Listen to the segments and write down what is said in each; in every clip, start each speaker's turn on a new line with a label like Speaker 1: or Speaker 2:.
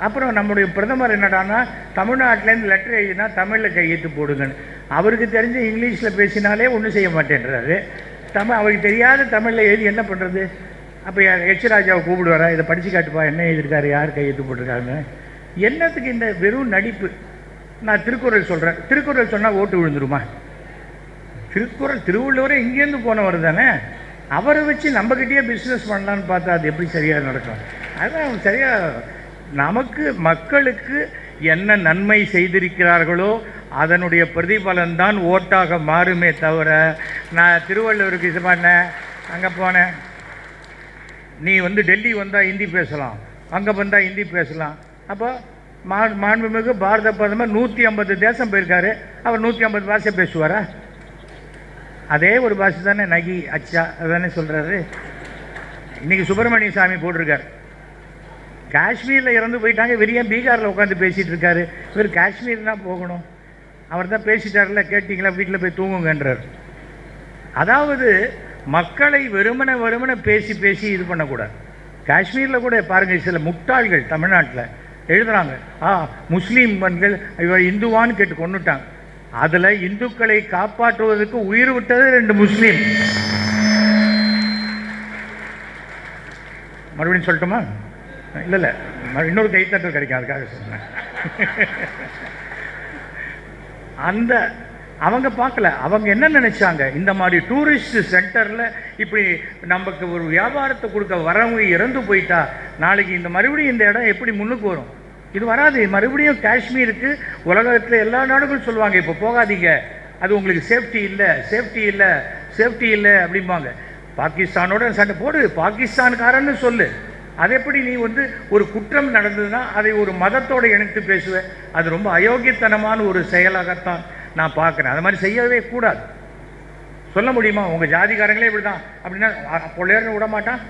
Speaker 1: அப்புறம் நம்முடைய பிரதமர் என்னடான்னா தமிழ்நாட்டிலேருந்து லெட்டர் எழுதினா தமிழில் கையெழுத்து போடுங்கன்னு. அவருக்கு தெரிஞ்ச இங்கிலீஷில் பேசினாலே ஒன்றும் செய்ய மாட்டேன்றாரு. அவருக்கு தெரியாத தமிழில் எழுதி என்ன பண்ணுறது? அப்போ எச் ராஜாவை கூப்பிடுவாரா, இதை படித்து காட்டுப்பா என்ன எழுதியிருக்காரு, யார் கையெழுத்து போட்டிருக்காங்க? என்னத்துக்கு இந்த வெறும் நடிப்பு? நான் திருக்குறள் சொல்கிறேன், திருக்குறள் சொன்னால் ஓட்டு விழுந்துருமா? திருக்குறள் திருவள்ளுவரே இங்கேருந்து போனவர் தானே, அவரை வச்சு நம்மக்கிட்டே பிஸ்னஸ் பண்ணலான்னு பார்த்தா அது எப்படி சரியாக நடக்கும்? அதுதான் சரியாக நமக்கு மக்களுக்கு என்ன நன்மை செய்திருக்கிறார்களோ அதனுடைய பிரதிபலன்தான் ஓட்டாக மாறுமே தவிர, நான் திருவள்ளுவருக்கு இது பண்ணேன், அங்கே போனேன், நீ டெல்லி வந்தால் ஹிந்தி பேசலாம், அங்கே வந்தால் ஹிந்தி பேசலாம். அப்போ மாண்புமிகு பாரத பிரதமர் 150 தேசம் போயிருக்காரு, அவர் 150 பாஷை பேசுவாரா? அதே ஒரு பாஷை தானே, நகி அச்சா அதுதானே சொல்கிறாரு. இன்றைக்கி சுப்பிரமணிய சாமி போட்டிருக்கார், காஷ்மீரில் இறந்து போயிட்டாங்க, வெறியா பீகாரில் உட்காந்து பேசிகிட்டு இருக்காரு. இவர் காஷ்மீர் தான் போகணும், அவர் தான் பேசிட்டார்ல, கேட்டிங்களா, வீட்டில் போய் தூங்குங்கன்றார். அதாவது மக்களை வெறுமனை பேசி பேசி இது பண்ணக்கூடாது. காஷ்மீரில் கூட பாருங்கள், சில முட்டாள்கள் தமிழ்நாட்டில் எழுதுகிறாங்க, முஸ்லீம்கள் இவர் இந்துவான்னு கேட்டு கொண்டுட்டாங்க. அதில் இந்துக்களை காப்பாற்றுவதற்கு உயிர் விட்டது 2 முஸ்லீம். மறுபடியும் சொல்லட்டுமா? இல்லை இன்னொரு கைத்தட்டல் கிடைக்கும், அதுக்காக சொன்னேன். அந்த அவங்க பார்க்கல, அவங்க என்ன நினைச்சாங்க, இந்த மாதிரி டூரிஸ்ட் சென்டரில் இப்படி நமக்கு ஒரு வியாபாரத்தை கொடுக்க வரவங்க இறந்து போயிட்டா நாளைக்கு இந்த மறுபடியும் இந்த இடம் எப்படி முன்னுக்கு வரும்? இது வராது. மறுபடியும் காஷ்மீருக்கு உலகத்தில் எல்லா நாடுகளும் சொல்லுவாங்க, இப்போ போகாதீங்க, அது உங்களுக்கு சேஃப்டி இல்லை, சேஃப்டி இல்லை, சேஃப்டி இல்லை அப்படிம்பாங்க. பாகிஸ்தானோட சண்டை போடு, பாகிஸ்தான்காரன்னு சொல்லு. அது எப்படி நீ ஒரு குற்றம் நடந்ததுன்னா அதை ஒரு மதத்தோடு இணைத்து பேசுவேன்? அது ரொம்ப அயோக்கியத்தனமான ஒரு செயலாகத்தான் நான் பார்க்குறேன். அது மாதிரி செய்யவே கூடாது. சொல்ல முடியுமா உங்கள் ஜாதிக்காரங்களே இப்படி தான் அப்படின்னா பொள்ளையர்னு விட மாட்டான்?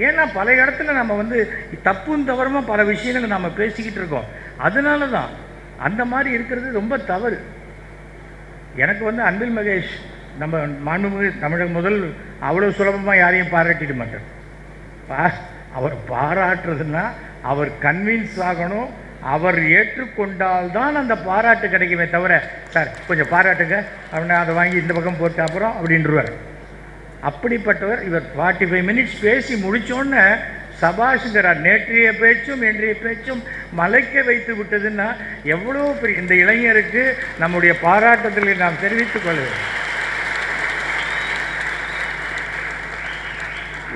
Speaker 1: ஏன்னா பல இடத்துல நம்ம தப்புன்னு தவறமாக பல விஷயங்களை நம்ம பேசிக்கிட்டு இருக்கோம். அதனால தான் அந்த மாதிரி இருக்கிறது ரொம்ப தவறு. எனக்கு அன்பில் மகேஷ் நம்ம மாண்புமிகு தமிழக முதல் அவ்வளோ சுலபமாக யாரையும் பாராட்டிட மாட்டார். அவர் பாராட்டுறதுன்னா அவர் கன்வின்ஸ் ஆகணும், அவர் ஏற்றுக்கொண்டால்தான் அந்த பாராட்டு கிடைக்குமே தவிர, சார் கொஞ்சம் பாராட்டுங்க அப்படின்னா அதை வாங்கி இந்த பக்கம் போட்டு அப்புறம் அப்படின்றவர். அப்படிப்பட்டவர். இவர் 45 மினிட்ஸ் பேசி முடித்தோன்னே சபாஷுங்கிறார். நேற்றைய பேச்சும் இன்றைய பேச்சும் மலைக்க வைத்து விட்டதுன்னா எவ்வளோ பெரிய இந்த இளைஞருக்கு நம்முடைய பாராட்டுதலை நாம் தெரிவித்துக் கொள்வோம்.